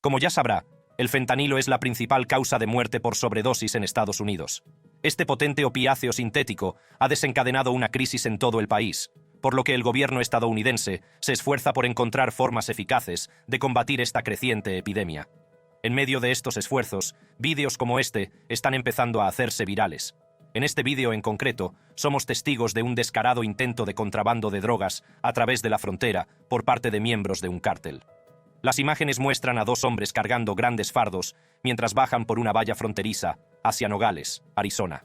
Como ya sabrá, el fentanilo es la principal causa de muerte por sobredosis en Estados Unidos. Este potente opiáceo sintético ha desencadenado una crisis en todo el país, por lo que el gobierno estadounidense se esfuerza por encontrar formas eficaces de combatir esta creciente epidemia. En medio de estos esfuerzos, vídeos como este están empezando a hacerse virales. En este vídeo en concreto, somos testigos de un descarado intento de contrabando de drogas a través de la frontera por parte de miembros de un cártel. Las imágenes muestran a dos hombres cargando grandes fardos mientras bajan por una valla fronteriza hacia Nogales, Arizona.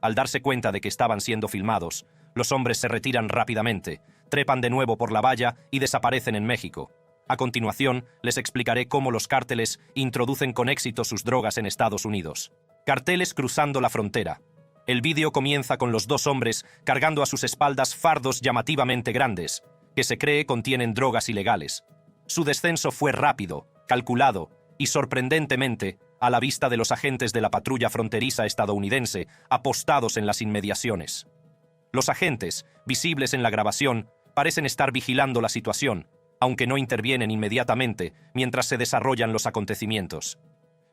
Al darse cuenta de que estaban siendo filmados, los hombres se retiran rápidamente, trepan de nuevo por la valla y desaparecen en México. A continuación, les explicaré cómo los cárteles introducen con éxito sus drogas en Estados Unidos. Carteles cruzando la frontera. El vídeo comienza con los dos hombres cargando a sus espaldas fardos llamativamente grandes, que se cree contienen drogas ilegales. Su descenso fue rápido, calculado y, sorprendentemente, a la vista de los agentes de la patrulla fronteriza estadounidense apostados en las inmediaciones. Los agentes, visibles en la grabación, parecen estar vigilando la situación, aunque no intervienen inmediatamente mientras se desarrollan los acontecimientos.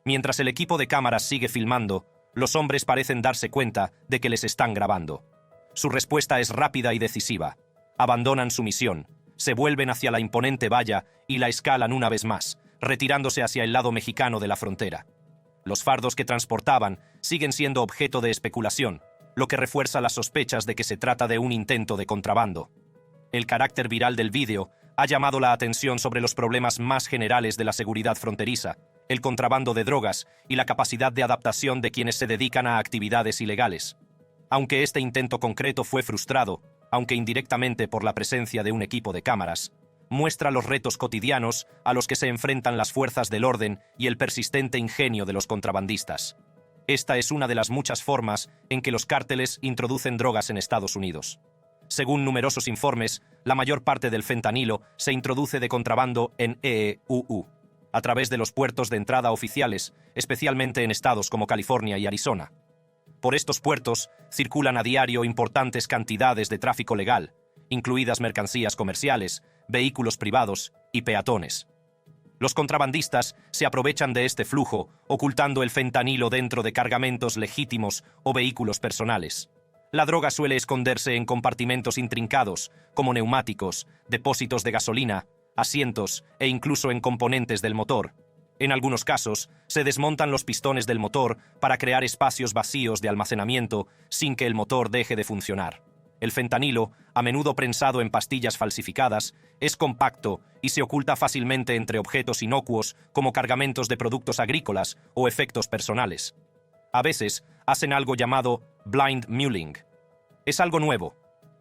Mientras el equipo de cámaras sigue filmando, los hombres parecen darse cuenta de que les están grabando. Su respuesta es rápida y decisiva. Abandonan su misión, se vuelven hacia la imponente valla y la escalan una vez más, retirándose hacia el lado mexicano de la frontera. Los fardos que transportaban siguen siendo objeto de especulación, lo que refuerza las sospechas de que se trata de un intento de contrabando. El carácter viral del vídeo ha llamado la atención sobre los problemas más generales de la seguridad fronteriza, el contrabando de drogas y la capacidad de adaptación de quienes se dedican a actividades ilegales. Aunque este intento concreto fue frustrado, aunque indirectamente por la presencia de un equipo de cámaras, muestra los retos cotidianos a los que se enfrentan las fuerzas del orden y el persistente ingenio de los contrabandistas. Esta es una de las muchas formas en que los cárteles introducen drogas en Estados Unidos. Según numerosos informes, la mayor parte del fentanilo se introduce de contrabando en EUU, a través de los puertos de entrada oficiales, especialmente en estados como California y Arizona. Por estos puertos circulan a diario importantes cantidades de tráfico legal, incluidas mercancías comerciales, vehículos privados y peatones. Los contrabandistas se aprovechan de este flujo, ocultando el fentanilo dentro de cargamentos legítimos o vehículos personales. La droga suele esconderse en compartimentos intrincados, como neumáticos, depósitos de gasolina, asientos e incluso en componentes del motor. En algunos casos, se desmontan los pistones del motor para crear espacios vacíos de almacenamiento sin que el motor deje de funcionar. El fentanilo, a menudo prensado en pastillas falsificadas, es compacto y se oculta fácilmente entre objetos inocuos como cargamentos de productos agrícolas o efectos personales. A veces, hacen algo llamado blind mulling. Es algo nuevo.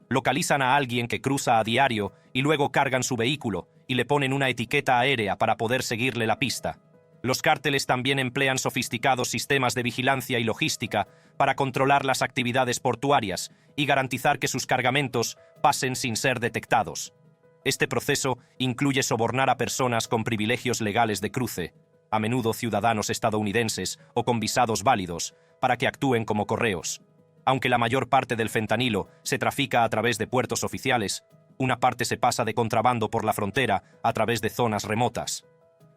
Localizan a alguien que cruza a diario y luego cargan su vehículo y le ponen una etiqueta aérea para poder seguirle la pista. Los cárteles también emplean sofisticados sistemas de vigilancia y logística para controlar las actividades portuarias y garantizar que sus cargamentos pasen sin ser detectados. Este proceso incluye sobornar a personas con privilegios legales de cruce, a menudo ciudadanos estadounidenses o con visados válidos, para que actúen como correos. Aunque la mayor parte del fentanilo se trafica a través de puertos oficiales, una parte se pasa de contrabando por la frontera a través de zonas remotas.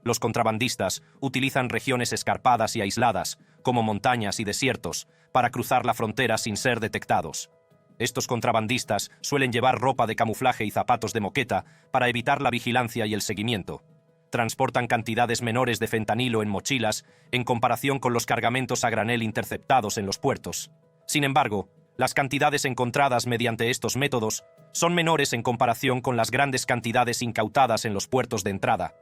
Los contrabandistas utilizan regiones escarpadas y aisladas, como montañas y desiertos, para cruzar la frontera sin ser detectados. Estos contrabandistas suelen llevar ropa de camuflaje y zapatos de moqueta para evitar la vigilancia y el seguimiento. Transportan cantidades menores de fentanilo en mochilas en comparación con los cargamentos a granel interceptados en los puertos. Sin embargo, las cantidades encontradas mediante estos métodos son menores en comparación con las grandes cantidades incautadas en los puertos de entrada.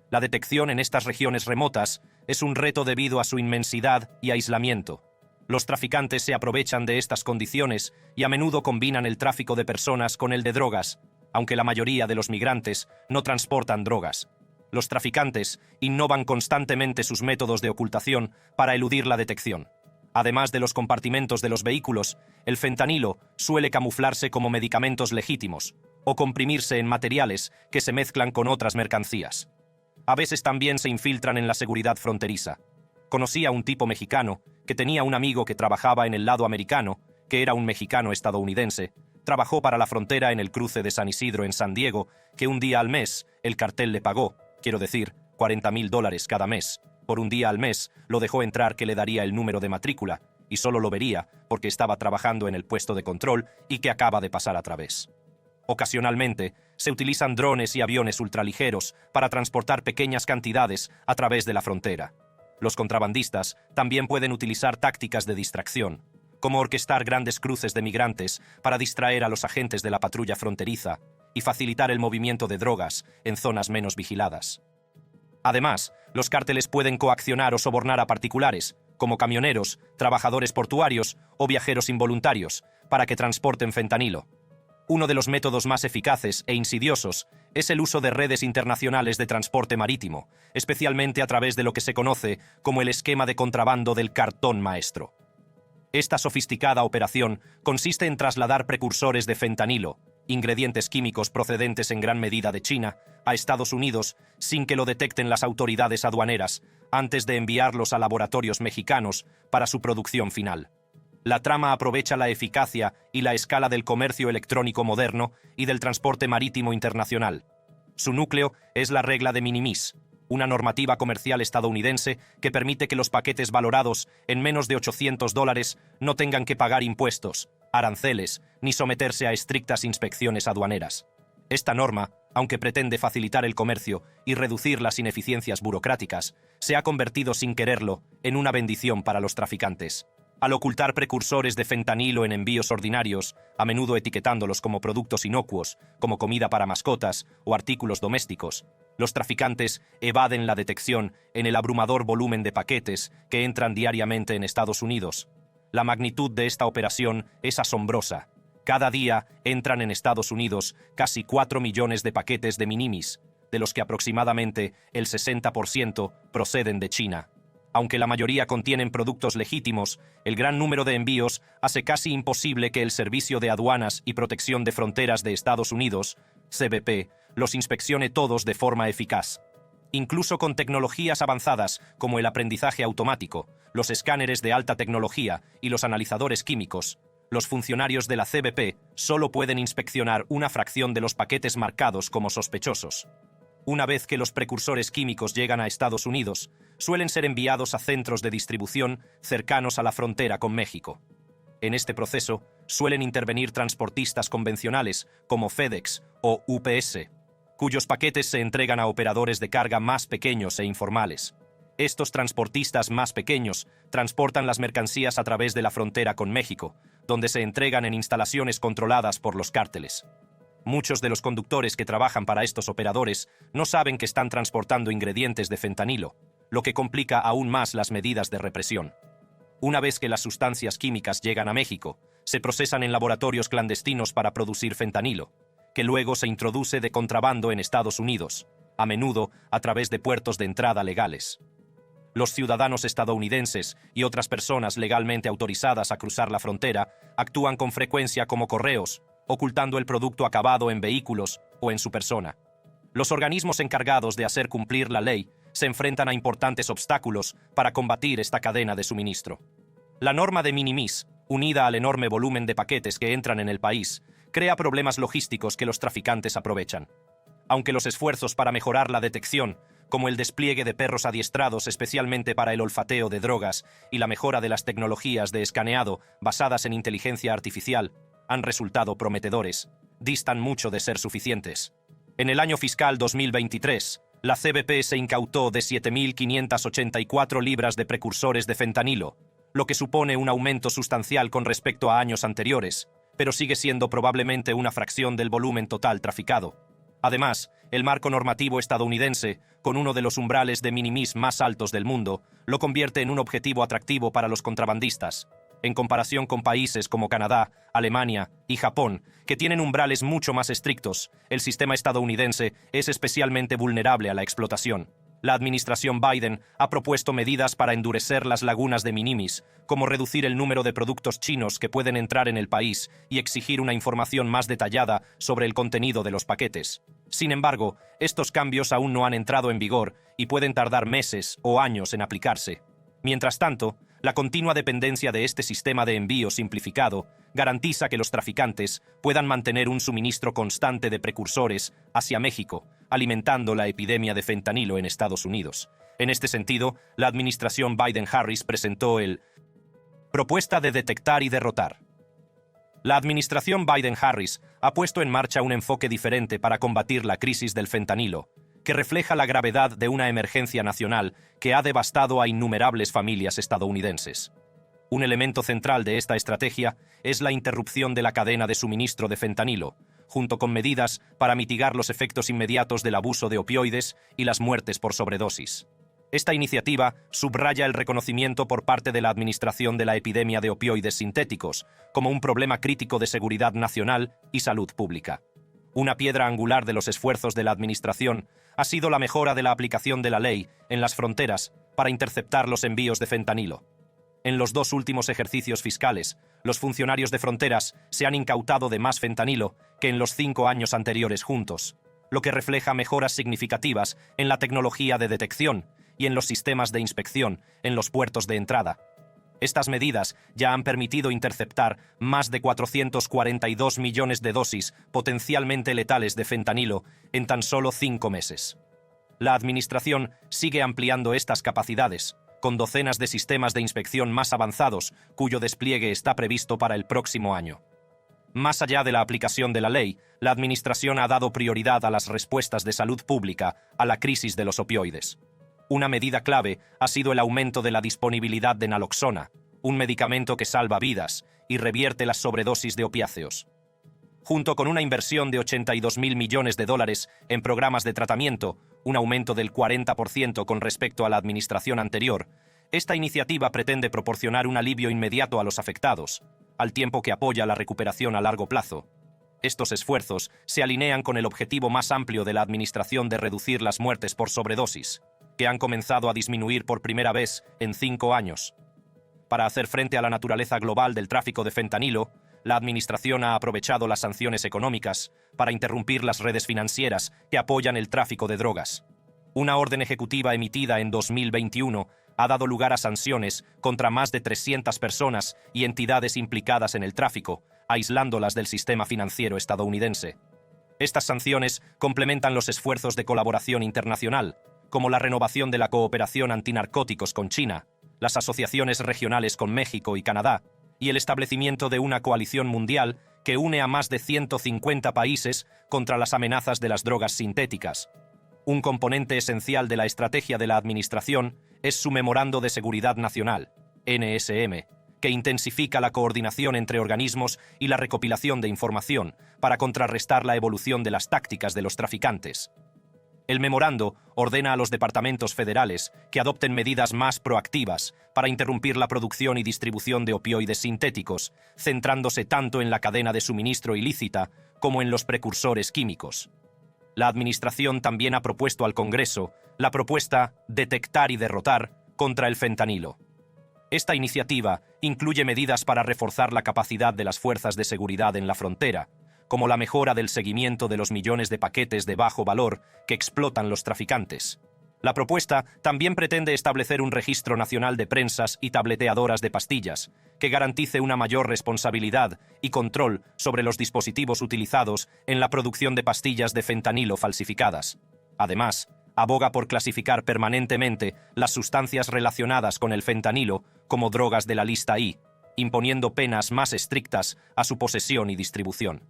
La detección en estas regiones remotas es un reto debido a su inmensidad y aislamiento. Los traficantes se aprovechan de estas condiciones y a menudo combinan el tráfico de personas con el de drogas, aunque la mayoría de los migrantes no transportan drogas. Los traficantes innovan constantemente sus métodos de ocultación para eludir la detección. Además de los compartimentos de los vehículos, el fentanilo suele camuflarse como medicamentos legítimos o comprimirse en materiales que se mezclan con otras mercancías. A veces también se infiltran en la seguridad fronteriza. Conocí a un tipo mexicano que tenía un amigo que trabajaba en el lado americano, que era un mexicano estadounidense. Trabajó para la frontera en el cruce de San Isidro en San Diego, que un día al mes el cartel le pagó, quiero decir, $40.000 cada mes. Por un día al mes, lo dejó entrar que le daría el número de matrícula, y solo lo vería porque estaba trabajando en el puesto de control y que acaba de pasar a través. Ocasionalmente, se utilizan drones y aviones ultraligeros para transportar pequeñas cantidades a través de la frontera. Los contrabandistas también pueden utilizar tácticas de distracción, como orquestar grandes cruces de migrantes para distraer a los agentes de la patrulla fronteriza y facilitar el movimiento de drogas en zonas menos vigiladas. Además, los cárteles pueden coaccionar o sobornar a particulares, como camioneros, trabajadores portuarios o viajeros involuntarios, para que transporten fentanilo. Uno de los métodos más eficaces e insidiosos es el uso de redes internacionales de transporte marítimo, especialmente a través de lo que se conoce como el esquema de contrabando del cartón maestro. Esta sofisticada operación consiste en trasladar precursores de fentanilo, ingredientes químicos procedentes en gran medida de China, a Estados Unidos sin que lo detecten las autoridades aduaneras, antes de enviarlos a laboratorios mexicanos para su producción final. La trama aprovecha la eficacia y la escala del comercio electrónico moderno y del transporte marítimo internacional. Su núcleo es la regla de minimis, una normativa comercial estadounidense que permite que los paquetes valorados en menos de $800 no tengan que pagar impuestos, aranceles, ni someterse a estrictas inspecciones aduaneras. Esta norma, aunque pretende facilitar el comercio y reducir las ineficiencias burocráticas, se ha convertido sin quererlo en una bendición para los traficantes. Al ocultar precursores de fentanilo en envíos ordinarios, a menudo etiquetándolos como productos inocuos, como comida para mascotas o artículos domésticos, los traficantes evaden la detección en el abrumador volumen de paquetes que entran diariamente en Estados Unidos. La magnitud de esta operación es asombrosa. Cada día entran en Estados Unidos casi 4 millones de paquetes de minimis, de los que aproximadamente el 60% proceden de China. Aunque la mayoría contienen productos legítimos, el gran número de envíos hace casi imposible que el Servicio de Aduanas y Protección de Fronteras de Estados Unidos, CBP, los inspeccione todos de forma eficaz. Incluso con tecnologías avanzadas como el aprendizaje automático, los escáneres de alta tecnología y los analizadores químicos, los funcionarios de la CBP solo pueden inspeccionar una fracción de los paquetes marcados como sospechosos. Una vez que los precursores químicos llegan a Estados Unidos, suelen ser enviados a centros de distribución cercanos a la frontera con México. En este proceso, suelen intervenir transportistas convencionales como FedEx o UPS, cuyos paquetes se entregan a operadores de carga más pequeños e informales. Estos transportistas más pequeños transportan las mercancías a través de la frontera con México, donde se entregan en instalaciones controladas por los cárteles. Muchos de los conductores que trabajan para estos operadores no saben que están transportando ingredientes de fentanilo, lo que complica aún más las medidas de represión. Una vez que las sustancias químicas llegan a México, se procesan en laboratorios clandestinos para producir fentanilo, que luego se introduce de contrabando en Estados Unidos, a menudo a través de puertos de entrada legales. Los ciudadanos estadounidenses y otras personas legalmente autorizadas a cruzar la frontera actúan con frecuencia como correos, ocultando el producto acabado en vehículos o en su persona. Los organismos encargados de hacer cumplir la ley se enfrentan a importantes obstáculos para combatir esta cadena de suministro. La norma de minimis, unida al enorme volumen de paquetes que entran en el país, crea problemas logísticos que los traficantes aprovechan. Aunque los esfuerzos para mejorar la detección, como el despliegue de perros adiestrados especialmente para el olfateo de drogas y la mejora de las tecnologías de escaneado basadas en inteligencia artificial, han resultado prometedores, distan mucho de ser suficientes. En el año fiscal 2023, la CBP se incautó de 7.584 libras de precursores de fentanilo, lo que supone un aumento sustancial con respecto a años anteriores, pero sigue siendo probablemente una fracción del volumen total traficado. Además, el marco normativo estadounidense, con uno de los umbrales de minimis más altos del mundo, lo convierte en un objetivo atractivo para los contrabandistas, en comparación con países como Canadá, Alemania y Japón, que tienen umbrales mucho más estrictos. El sistema estadounidense es especialmente vulnerable a la explotación. La administración Biden ha propuesto medidas para endurecer las lagunas de minimis, como reducir el número de productos chinos que pueden entrar en el país y exigir una información más detallada sobre el contenido de los paquetes. Sin embargo, estos cambios aún no han entrado en vigor y pueden tardar meses o años en aplicarse. Mientras tanto, la continua dependencia de este sistema de envío simplificado garantiza que los traficantes puedan mantener un suministro constante de precursores hacia México, alimentando la epidemia de fentanilo en Estados Unidos. En este sentido, la administración Biden-Harris presentó el Propuesta de detectar y derrotar. La administración Biden-Harris ha puesto en marcha un enfoque diferente para combatir la crisis del fentanilo, que refleja la gravedad de una emergencia nacional que ha devastado a innumerables familias estadounidenses. Un elemento central de esta estrategia es la interrupción de la cadena de suministro de fentanilo, junto con medidas para mitigar los efectos inmediatos del abuso de opioides y las muertes por sobredosis. Esta iniciativa subraya el reconocimiento por parte de la Administración de la epidemia de opioides sintéticos como un problema crítico de seguridad nacional y salud pública. Una piedra angular de los esfuerzos de la Administración ha sido la mejora de la aplicación de la ley en las fronteras para interceptar los envíos de fentanilo. En los 2 últimos ejercicios fiscales, los funcionarios de fronteras se han incautado de más fentanilo que en los 5 años anteriores juntos, lo que refleja mejoras significativas en la tecnología de detección y en los sistemas de inspección en los puertos de entrada. Estas medidas ya han permitido interceptar más de 442 millones de dosis potencialmente letales de fentanilo en tan solo 5 meses. La Administración sigue ampliando estas capacidades, con docenas de sistemas de inspección más avanzados, cuyo despliegue está previsto para el próximo año. Más allá de la aplicación de la ley, la Administración ha dado prioridad a las respuestas de salud pública a la crisis de los opioides. Una medida clave ha sido el aumento de la disponibilidad de naloxona, un medicamento que salva vidas y revierte las sobredosis de opiáceos. Junto con una inversión de $82.000 millones en programas de tratamiento, un aumento del 40% con respecto a la administración anterior, esta iniciativa pretende proporcionar un alivio inmediato a los afectados, al tiempo que apoya la recuperación a largo plazo. Estos esfuerzos se alinean con el objetivo más amplio de la administración de reducir las muertes por sobredosis, que han comenzado a disminuir por primera vez en 5 años. Para hacer frente a la naturaleza global del tráfico de fentanilo, la Administración ha aprovechado las sanciones económicas para interrumpir las redes financieras que apoyan el tráfico de drogas. Una orden ejecutiva emitida en 2021 ha dado lugar a sanciones contra más de 300 personas y entidades implicadas en el tráfico, aislándolas del sistema financiero estadounidense. Estas sanciones complementan los esfuerzos de colaboración internacional, como la renovación de la cooperación antinarcóticos con China, las asociaciones regionales con México y Canadá, y el establecimiento de una coalición mundial que une a más de 150 países contra las amenazas de las drogas sintéticas. Un componente esencial de la estrategia de la Administración es su Memorando de Seguridad Nacional, NSM, que intensifica la coordinación entre organismos y la recopilación de información para contrarrestar la evolución de las tácticas de los traficantes. El memorando ordena a los departamentos federales que adopten medidas más proactivas para interrumpir la producción y distribución de opioides sintéticos, centrándose tanto en la cadena de suministro ilícita como en los precursores químicos. La Administración también ha propuesto al Congreso la propuesta Detectar y derrotar contra el fentanilo. Esta iniciativa incluye medidas para reforzar la capacidad de las fuerzas de seguridad en la frontera, como la mejora del seguimiento de los millones de paquetes de bajo valor que explotan los traficantes. La propuesta también pretende establecer un registro nacional de prensas y tableteadoras de pastillas, que garantice una mayor responsabilidad y control sobre los dispositivos utilizados en la producción de pastillas de fentanilo falsificadas. Además, aboga por clasificar permanentemente las sustancias relacionadas con el fentanilo como drogas de la lista I, imponiendo penas más estrictas a su posesión y distribución.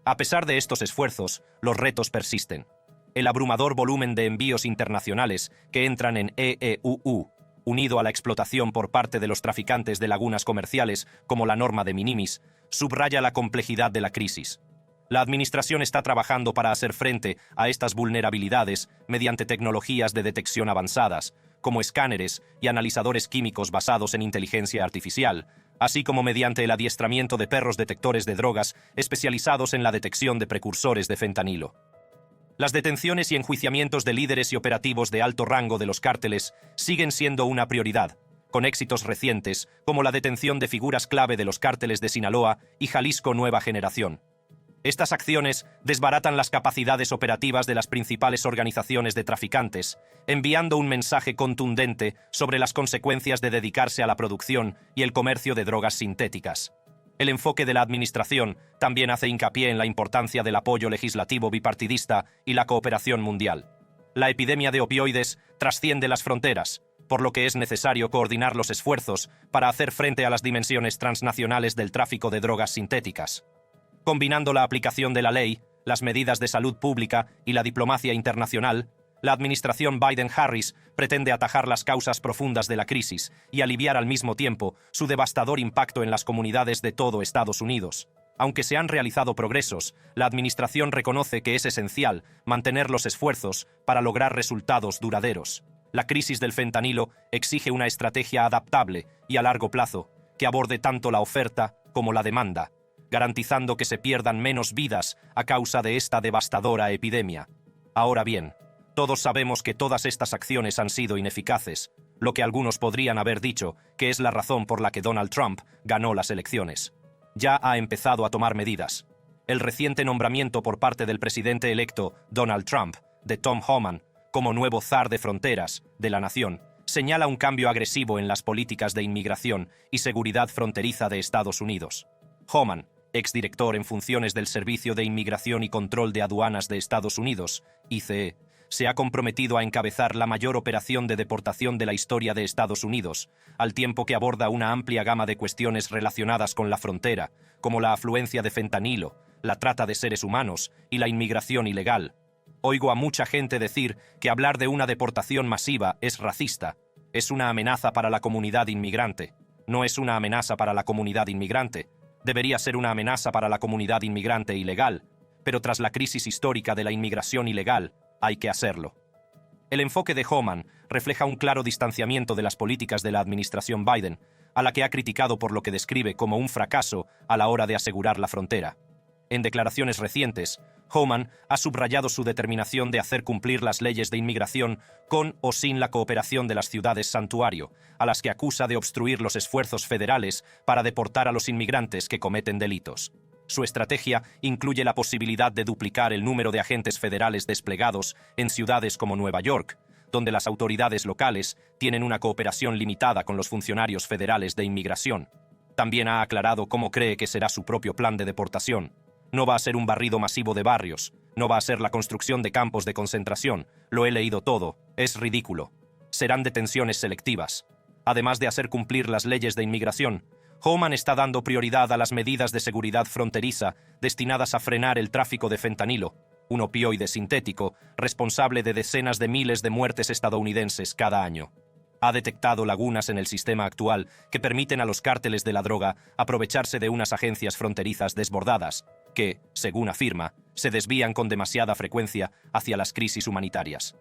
A pesar de estos esfuerzos, los retos persisten. El abrumador volumen de envíos internacionales que entran en EEUU, unido a la explotación por parte de los traficantes de lagunas comerciales como la norma de minimis, subraya la complejidad de la crisis. La Administración está trabajando para hacer frente a estas vulnerabilidades mediante tecnologías de detección avanzadas, como escáneres y analizadores químicos basados en inteligencia artificial, así como mediante el adiestramiento de perros detectores de drogas especializados en la detección de precursores de fentanilo. Las detenciones y enjuiciamientos de líderes y operativos de alto rango de los cárteles siguen siendo una prioridad, con éxitos recientes como la detención de figuras clave de los cárteles de Sinaloa y Jalisco Nueva Generación. Estas acciones desbaratan las capacidades operativas de las principales organizaciones de traficantes, enviando un mensaje contundente sobre las consecuencias de dedicarse a la producción y el comercio de drogas sintéticas. El enfoque de la administración también hace hincapié en la importancia del apoyo legislativo bipartidista y la cooperación mundial. La epidemia de opioides trasciende las fronteras, por lo que es necesario coordinar los esfuerzos para hacer frente a las dimensiones transnacionales del tráfico de drogas sintéticas. Combinando la aplicación de la ley, las medidas de salud pública y la diplomacia internacional, la administración Biden-Harris pretende atajar las causas profundas de la crisis y aliviar al mismo tiempo su devastador impacto en las comunidades de todo Estados Unidos. Aunque se han realizado progresos, la administración reconoce que es esencial mantener los esfuerzos para lograr resultados duraderos. La crisis del fentanilo exige una estrategia adaptable y a largo plazo, que aborde tanto la oferta como la demanda, garantizando que se pierdan menos vidas a causa de esta devastadora epidemia. Ahora bien, todos sabemos que todas estas acciones han sido ineficaces, lo que algunos podrían haber dicho que es la razón por la que Donald Trump ganó las elecciones. Ya ha empezado a tomar medidas. El reciente nombramiento por parte del presidente electo Donald Trump de Tom Homan como nuevo zar de fronteras de la nación señala un cambio agresivo en las políticas de inmigración y seguridad fronteriza de Estados Unidos. Homan, exdirector en funciones del Servicio de Inmigración y Control de Aduanas de Estados Unidos, ICE, se ha comprometido a encabezar la mayor operación de deportación de la historia de Estados Unidos, al tiempo que aborda una amplia gama de cuestiones relacionadas con la frontera, como la afluencia de fentanilo, la trata de seres humanos y la inmigración ilegal. Oigo a mucha gente decir que hablar de una deportación masiva es racista. Es una amenaza para la comunidad inmigrante. No es una amenaza para la comunidad inmigrante. Debería ser una amenaza para la comunidad inmigrante ilegal, pero tras la crisis histórica de la inmigración ilegal, hay que hacerlo. El enfoque de Homan refleja un claro distanciamiento de las políticas de la administración Biden, a la que ha criticado por lo que describe como un fracaso a la hora de asegurar la frontera. En declaraciones recientes, Homan ha subrayado su determinación de hacer cumplir las leyes de inmigración con o sin la cooperación de las ciudades santuario, a las que acusa de obstruir los esfuerzos federales para deportar a los inmigrantes que cometen delitos. Su estrategia incluye la posibilidad de duplicar el número de agentes federales desplegados en ciudades como Nueva York, donde las autoridades locales tienen una cooperación limitada con los funcionarios federales de inmigración. También ha aclarado cómo cree que será su propio plan de deportación. No va a ser un barrido masivo de barrios, no va a ser la construcción de campos de concentración, lo he leído todo, es ridículo. Serán detenciones selectivas. Además de hacer cumplir las leyes de inmigración, Homan está dando prioridad a las medidas de seguridad fronteriza destinadas a frenar el tráfico de fentanilo, un opioide sintético responsable de decenas de miles de muertes estadounidenses cada año. Ha detectado lagunas en el sistema actual que permiten a los cárteles de la droga aprovecharse de unas agencias fronterizas desbordadas, que, según afirma, se desvían con demasiada frecuencia hacia las crisis humanitarias.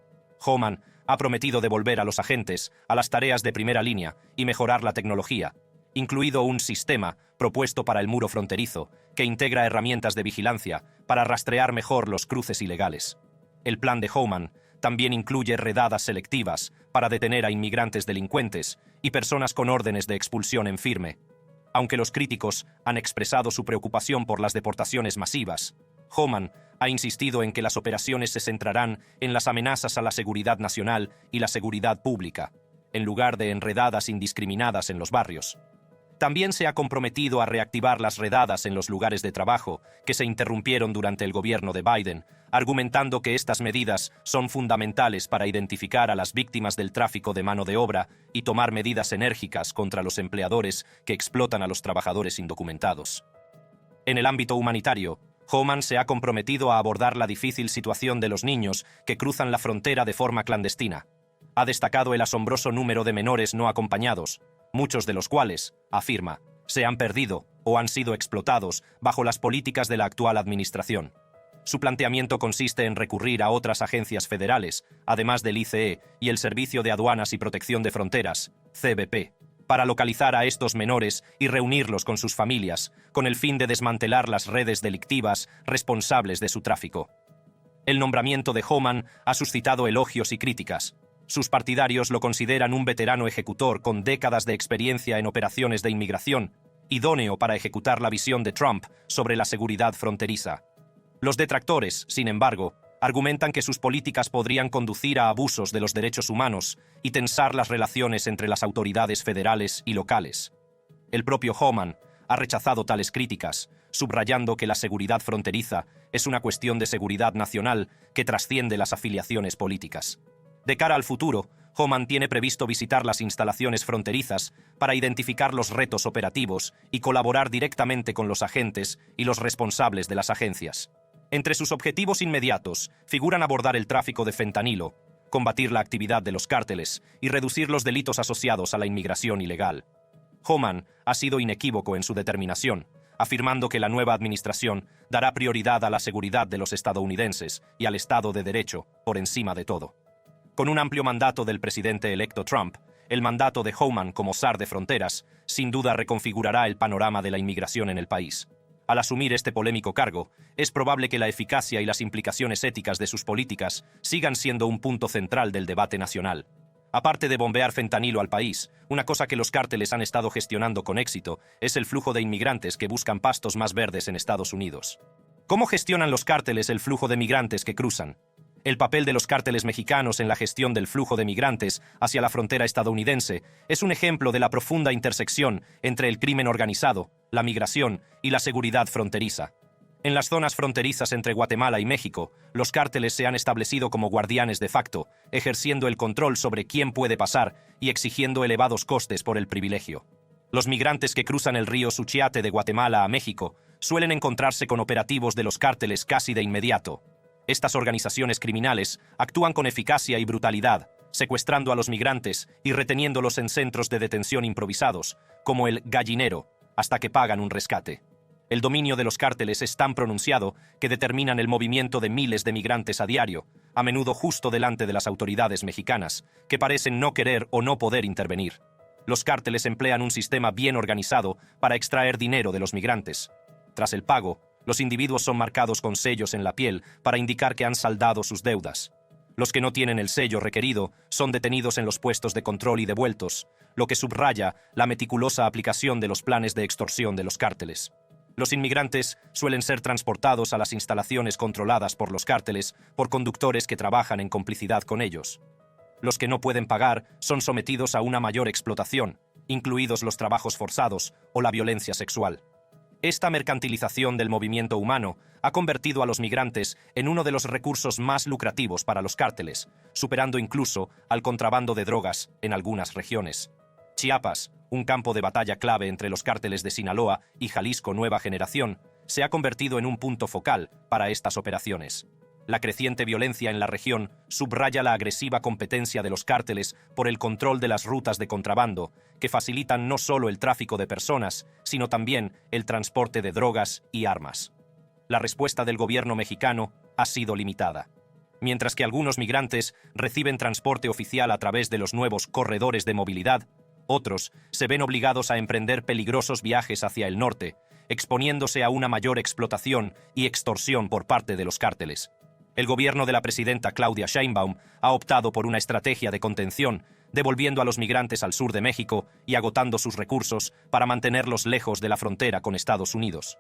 Homan ha prometido devolver a los agentes a las tareas de primera línea y mejorar la tecnología, incluido un sistema propuesto para el muro fronterizo que integra herramientas de vigilancia para rastrear mejor los cruces ilegales. El plan de Homan también incluye redadas selectivas para detener a inmigrantes delincuentes y personas con órdenes de expulsión en firme. Aunque los críticos han expresado su preocupación por las deportaciones masivas, Homan ha insistido en que las operaciones se centrarán en las amenazas a la seguridad nacional y la seguridad pública, en lugar de en redadas indiscriminadas en los barrios. También se ha comprometido a reactivar las redadas en los lugares de trabajo que se interrumpieron durante el gobierno de Biden, argumentando que estas medidas son fundamentales para identificar a las víctimas del tráfico de mano de obra y tomar medidas enérgicas contra los empleadores que explotan a los trabajadores indocumentados. En el ámbito humanitario, Homan se ha comprometido a abordar la difícil situación de los niños que cruzan la frontera de forma clandestina. Ha destacado el asombroso número de menores no acompañados, muchos de los cuales, afirma, se han perdido o han sido explotados bajo las políticas de la actual administración. Su planteamiento consiste en recurrir a otras agencias federales, además del ICE y el Servicio de Aduanas y Protección de Fronteras, CBP, para localizar a estos menores y reunirlos con sus familias, con el fin de desmantelar las redes delictivas responsables de su tráfico. El nombramiento de Homan ha suscitado elogios y críticas. Sus partidarios lo consideran un veterano ejecutor con décadas de experiencia en operaciones de inmigración, idóneo para ejecutar la visión de Trump sobre la seguridad fronteriza. Los detractores, sin embargo, argumentan que sus políticas podrían conducir a abusos de los derechos humanos y tensar las relaciones entre las autoridades federales y locales. El propio Homan ha rechazado tales críticas, subrayando que la seguridad fronteriza es una cuestión de seguridad nacional que trasciende las afiliaciones políticas. De cara al futuro, Homan tiene previsto visitar las instalaciones fronterizas para identificar los retos operativos y colaborar directamente con los agentes y los responsables de las agencias. Entre sus objetivos inmediatos figuran abordar el tráfico de fentanilo, combatir la actividad de los cárteles y reducir los delitos asociados a la inmigración ilegal. Homan ha sido inequívoco en su determinación, afirmando que la nueva administración dará prioridad a la seguridad de los estadounidenses y al Estado de Derecho por encima de todo. Con un amplio mandato del presidente electo Trump, el mandato de Homan como zar de fronteras sin duda reconfigurará el panorama de la inmigración en el país. Al asumir este polémico cargo, es probable que la eficacia y las implicaciones éticas de sus políticas sigan siendo un punto central del debate nacional. Aparte de bombear fentanilo al país, una cosa que los cárteles han estado gestionando con éxito es el flujo de inmigrantes que buscan pastos más verdes en Estados Unidos. ¿Cómo gestionan los cárteles el flujo de migrantes que cruzan? El papel de los cárteles mexicanos en la gestión del flujo de migrantes hacia la frontera estadounidense es un ejemplo de la profunda intersección entre el crimen organizado, la migración y la seguridad fronteriza. En las zonas fronterizas entre Guatemala y México, los cárteles se han establecido como guardianes de facto, ejerciendo el control sobre quién puede pasar y exigiendo elevados costes por el privilegio. Los migrantes que cruzan el río Suchiate de Guatemala a México suelen encontrarse con operativos de los cárteles casi de inmediato. Estas organizaciones criminales actúan con eficacia y brutalidad, secuestrando a los migrantes y reteniéndolos en centros de detención improvisados, como el Gallinero, hasta que pagan un rescate. El dominio de los cárteles es tan pronunciado que determinan el movimiento de miles de migrantes a diario, a menudo justo delante de las autoridades mexicanas, que parecen no querer o no poder intervenir. Los cárteles emplean un sistema bien organizado para extraer dinero de los migrantes. Tras el pago, los individuos son marcados con sellos en la piel para indicar que han saldado sus deudas. Los que no tienen el sello requerido son detenidos en los puestos de control y devueltos, lo que subraya la meticulosa aplicación de los planes de extorsión de los cárteles. Los inmigrantes suelen ser transportados a las instalaciones controladas por los cárteles por conductores que trabajan en complicidad con ellos. Los que no pueden pagar son sometidos a una mayor explotación, incluidos los trabajos forzados o la violencia sexual. Esta mercantilización del movimiento humano ha convertido a los migrantes en uno de los recursos más lucrativos para los cárteles, superando incluso al contrabando de drogas en algunas regiones. Chiapas, un campo de batalla clave entre los cárteles de Sinaloa y Jalisco Nueva Generación, se ha convertido en un punto focal para estas operaciones. La creciente violencia en la región subraya la agresiva competencia de los cárteles por el control de las rutas de contrabando, que facilitan no solo el tráfico de personas, sino también el transporte de drogas y armas. La respuesta del gobierno mexicano ha sido limitada. Mientras que algunos migrantes reciben transporte oficial a través de los nuevos corredores de movilidad, otros se ven obligados a emprender peligrosos viajes hacia el norte, exponiéndose a una mayor explotación y extorsión por parte de los cárteles. El gobierno de la presidenta Claudia Sheinbaum ha optado por una estrategia de contención, devolviendo a los migrantes al sur de México y agotando sus recursos para mantenerlos lejos de la frontera con Estados Unidos.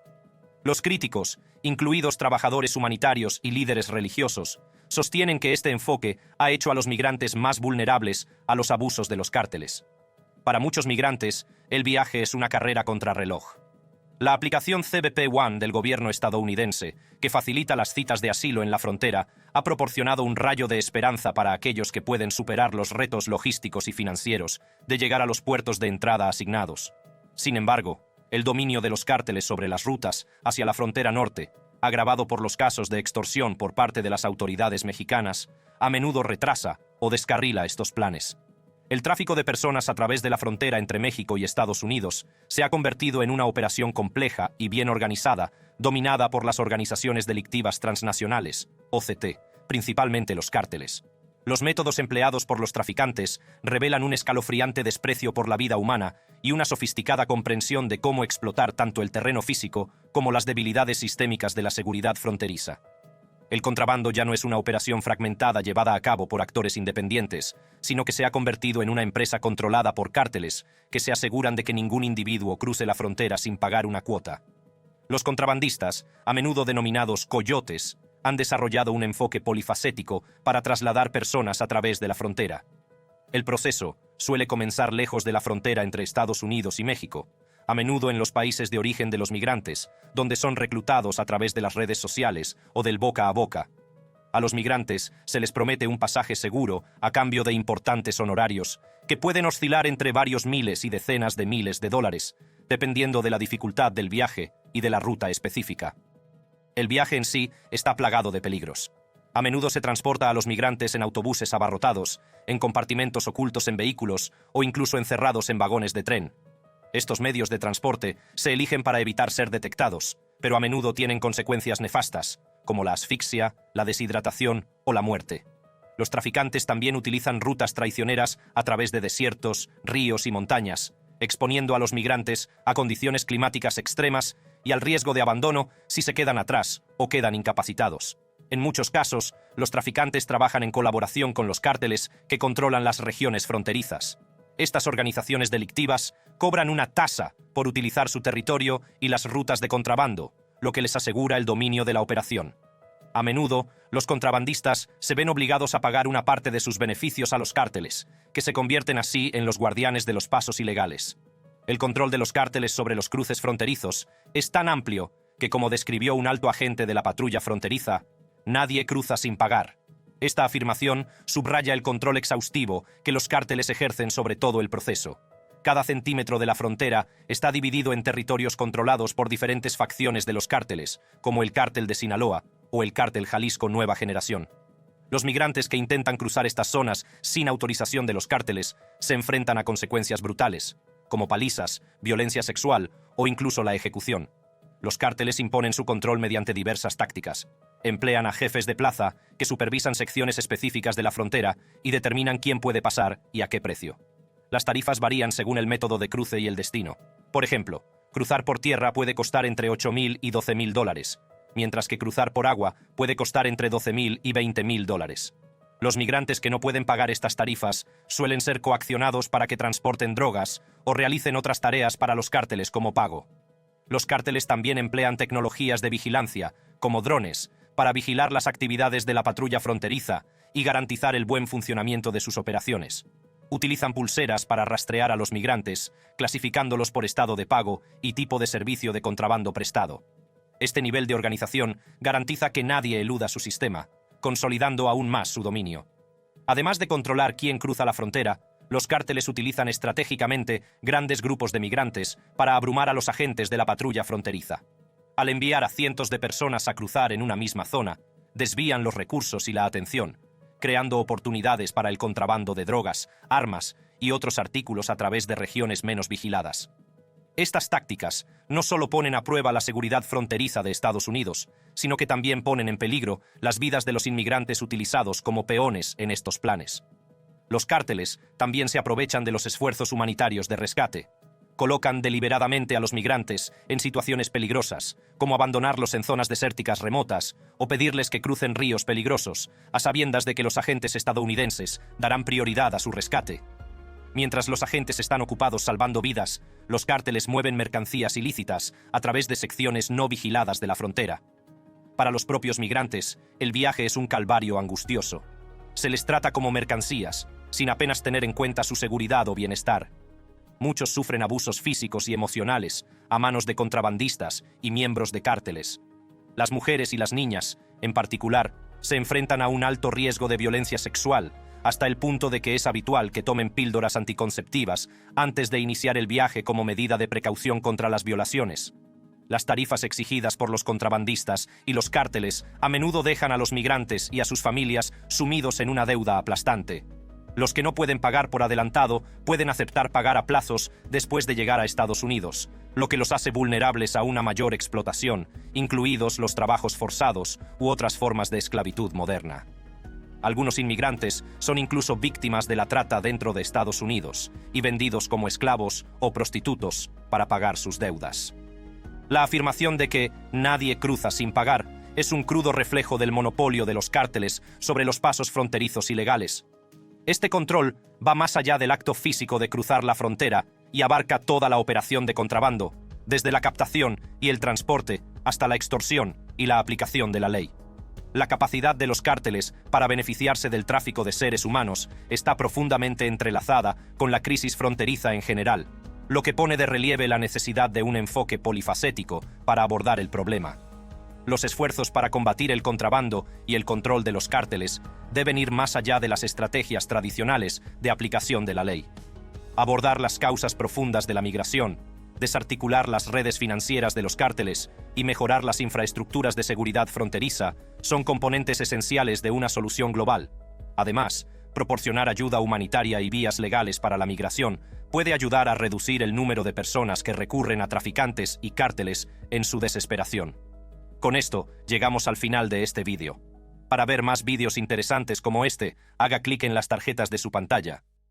Los críticos, incluidos trabajadores humanitarios y líderes religiosos, sostienen que este enfoque ha hecho a los migrantes más vulnerables a los abusos de los cárteles. Para muchos migrantes, el viaje es una carrera contrarreloj. La aplicación CBP One del gobierno estadounidense, que facilita las citas de asilo en la frontera, ha proporcionado un rayo de esperanza para aquellos que pueden superar los retos logísticos y financieros de llegar a los puertos de entrada asignados. Sin embargo, el dominio de los cárteles sobre las rutas hacia la frontera norte, agravado por los casos de extorsión por parte de las autoridades mexicanas, a menudo retrasa o descarrila estos planes. El tráfico de personas a través de la frontera entre México y Estados Unidos se ha convertido en una operación compleja y bien organizada, dominada por las organizaciones delictivas transnacionales, OCT, principalmente los cárteles. Los métodos empleados por los traficantes revelan un escalofriante desprecio por la vida humana y una sofisticada comprensión de cómo explotar tanto el terreno físico como las debilidades sistémicas de la seguridad fronteriza. El contrabando ya no es una operación fragmentada llevada a cabo por actores independientes, sino que se ha convertido en una empresa controlada por cárteles que se aseguran de que ningún individuo cruce la frontera sin pagar una cuota. Los contrabandistas, a menudo denominados coyotes, han desarrollado un enfoque polifacético para trasladar personas a través de la frontera. El proceso suele comenzar lejos de la frontera entre Estados Unidos y México, a menudo en los países de origen de los migrantes, donde son reclutados a través de las redes sociales o del boca a boca. A los migrantes se les promete un pasaje seguro a cambio de importantes honorarios, que pueden oscilar entre varios miles y decenas de miles de dólares, dependiendo de la dificultad del viaje y de la ruta específica. El viaje en sí está plagado de peligros. A menudo se transporta a los migrantes en autobuses abarrotados, en compartimentos ocultos en vehículos o incluso encerrados en vagones de tren. Estos medios de transporte se eligen para evitar ser detectados, pero a menudo tienen consecuencias nefastas, como la asfixia, la deshidratación o la muerte. Los traficantes también utilizan rutas traicioneras a través de desiertos, ríos y montañas, exponiendo a los migrantes a condiciones climáticas extremas y al riesgo de abandono si se quedan atrás o quedan incapacitados. En muchos casos, los traficantes trabajan en colaboración con los cárteles que controlan las regiones fronterizas. Estas organizaciones delictivas cobran una tasa por utilizar su territorio y las rutas de contrabando, lo que les asegura el dominio de la operación. A menudo, los contrabandistas se ven obligados a pagar una parte de sus beneficios a los cárteles, que se convierten así en los guardianes de los pasos ilegales. El control de los cárteles sobre los cruces fronterizos es tan amplio que, como describió un alto agente de la patrulla fronteriza, nadie cruza sin pagar. Esta afirmación subraya el control exhaustivo que los cárteles ejercen sobre todo el proceso. Cada centímetro de la frontera está dividido en territorios controlados por diferentes facciones de los cárteles, como el Cártel de Sinaloa o el Cártel Jalisco Nueva Generación. Los migrantes que intentan cruzar estas zonas sin autorización de los cárteles se enfrentan a consecuencias brutales, como palizas, violencia sexual o incluso la ejecución. Los cárteles imponen su control mediante diversas tácticas. Emplean a jefes de plaza que supervisan secciones específicas de la frontera y determinan quién puede pasar y a qué precio. Las tarifas varían según el método de cruce y el destino. Por ejemplo, cruzar por tierra puede costar entre $8,000 y $12,000, mientras que cruzar por agua puede costar entre $12,000 y $20,000. Los migrantes que no pueden pagar estas tarifas suelen ser coaccionados para que transporten drogas o realicen otras tareas para los cárteles como pago. Los cárteles también emplean tecnologías de vigilancia, como drones, para vigilar las actividades de la patrulla fronteriza y garantizar el buen funcionamiento de sus operaciones. Utilizan pulseras para rastrear a los migrantes, clasificándolos por estado de pago y tipo de servicio de contrabando prestado. Este nivel de organización garantiza que nadie eluda su sistema, consolidando aún más su dominio. Además de controlar quién cruza la frontera, los cárteles utilizan estratégicamente grandes grupos de migrantes para abrumar a los agentes de la patrulla fronteriza. Al enviar a cientos de personas a cruzar en una misma zona, desvían los recursos y la atención, creando oportunidades para el contrabando de drogas, armas y otros artículos a través de regiones menos vigiladas. Estas tácticas no solo ponen a prueba la seguridad fronteriza de Estados Unidos, sino que también ponen en peligro las vidas de los inmigrantes utilizados como peones en estos planes. Los cárteles también se aprovechan de los esfuerzos humanitarios de rescate. Colocan deliberadamente a los migrantes en situaciones peligrosas, como abandonarlos en zonas desérticas remotas o pedirles que crucen ríos peligrosos, a sabiendas de que los agentes estadounidenses darán prioridad a su rescate. Mientras los agentes están ocupados salvando vidas, los cárteles mueven mercancías ilícitas a través de secciones no vigiladas de la frontera. Para los propios migrantes, el viaje es un calvario angustioso. Se les trata como mercancías, sin apenas tener en cuenta su seguridad o bienestar. Muchos sufren abusos físicos y emocionales a manos de contrabandistas y miembros de cárteles. Las mujeres y las niñas, en particular, se enfrentan a un alto riesgo de violencia sexual, hasta el punto de que es habitual que tomen píldoras anticonceptivas antes de iniciar el viaje como medida de precaución contra las violaciones. Las tarifas exigidas por los contrabandistas y los cárteles a menudo dejan a los migrantes y a sus familias sumidos en una deuda aplastante. Los que no pueden pagar por adelantado pueden aceptar pagar a plazos después de llegar a Estados Unidos, lo que los hace vulnerables a una mayor explotación, incluidos los trabajos forzados u otras formas de esclavitud moderna. Algunos inmigrantes son incluso víctimas de la trata dentro de Estados Unidos y vendidos como esclavos o prostitutos para pagar sus deudas. La afirmación de que nadie cruza sin pagar es un crudo reflejo del monopolio de los cárteles sobre los pasos fronterizos ilegales. Este control va más allá del acto físico de cruzar la frontera y abarca toda la operación de contrabando, desde la captación y el transporte hasta la extorsión y la aplicación de la ley. La capacidad de los cárteles para beneficiarse del tráfico de seres humanos está profundamente entrelazada con la crisis fronteriza en general. lo que pone de relieve la necesidad de un enfoque polifacético para abordar el problema. Los esfuerzos para combatir el contrabando y el control de los cárteles deben ir más allá de las estrategias tradicionales de aplicación de la ley. Abordar las causas profundas de la migración, desarticular las redes financieras de los cárteles y mejorar las infraestructuras de seguridad fronteriza son componentes esenciales de una solución global. Además, proporcionar ayuda humanitaria y vías legales para la migración puede ayudar a reducir el número de personas que recurren a traficantes y cárteles en su desesperación. Con esto, llegamos al final de este vídeo. Para ver más vídeos interesantes como este, haga clic en las tarjetas de su pantalla.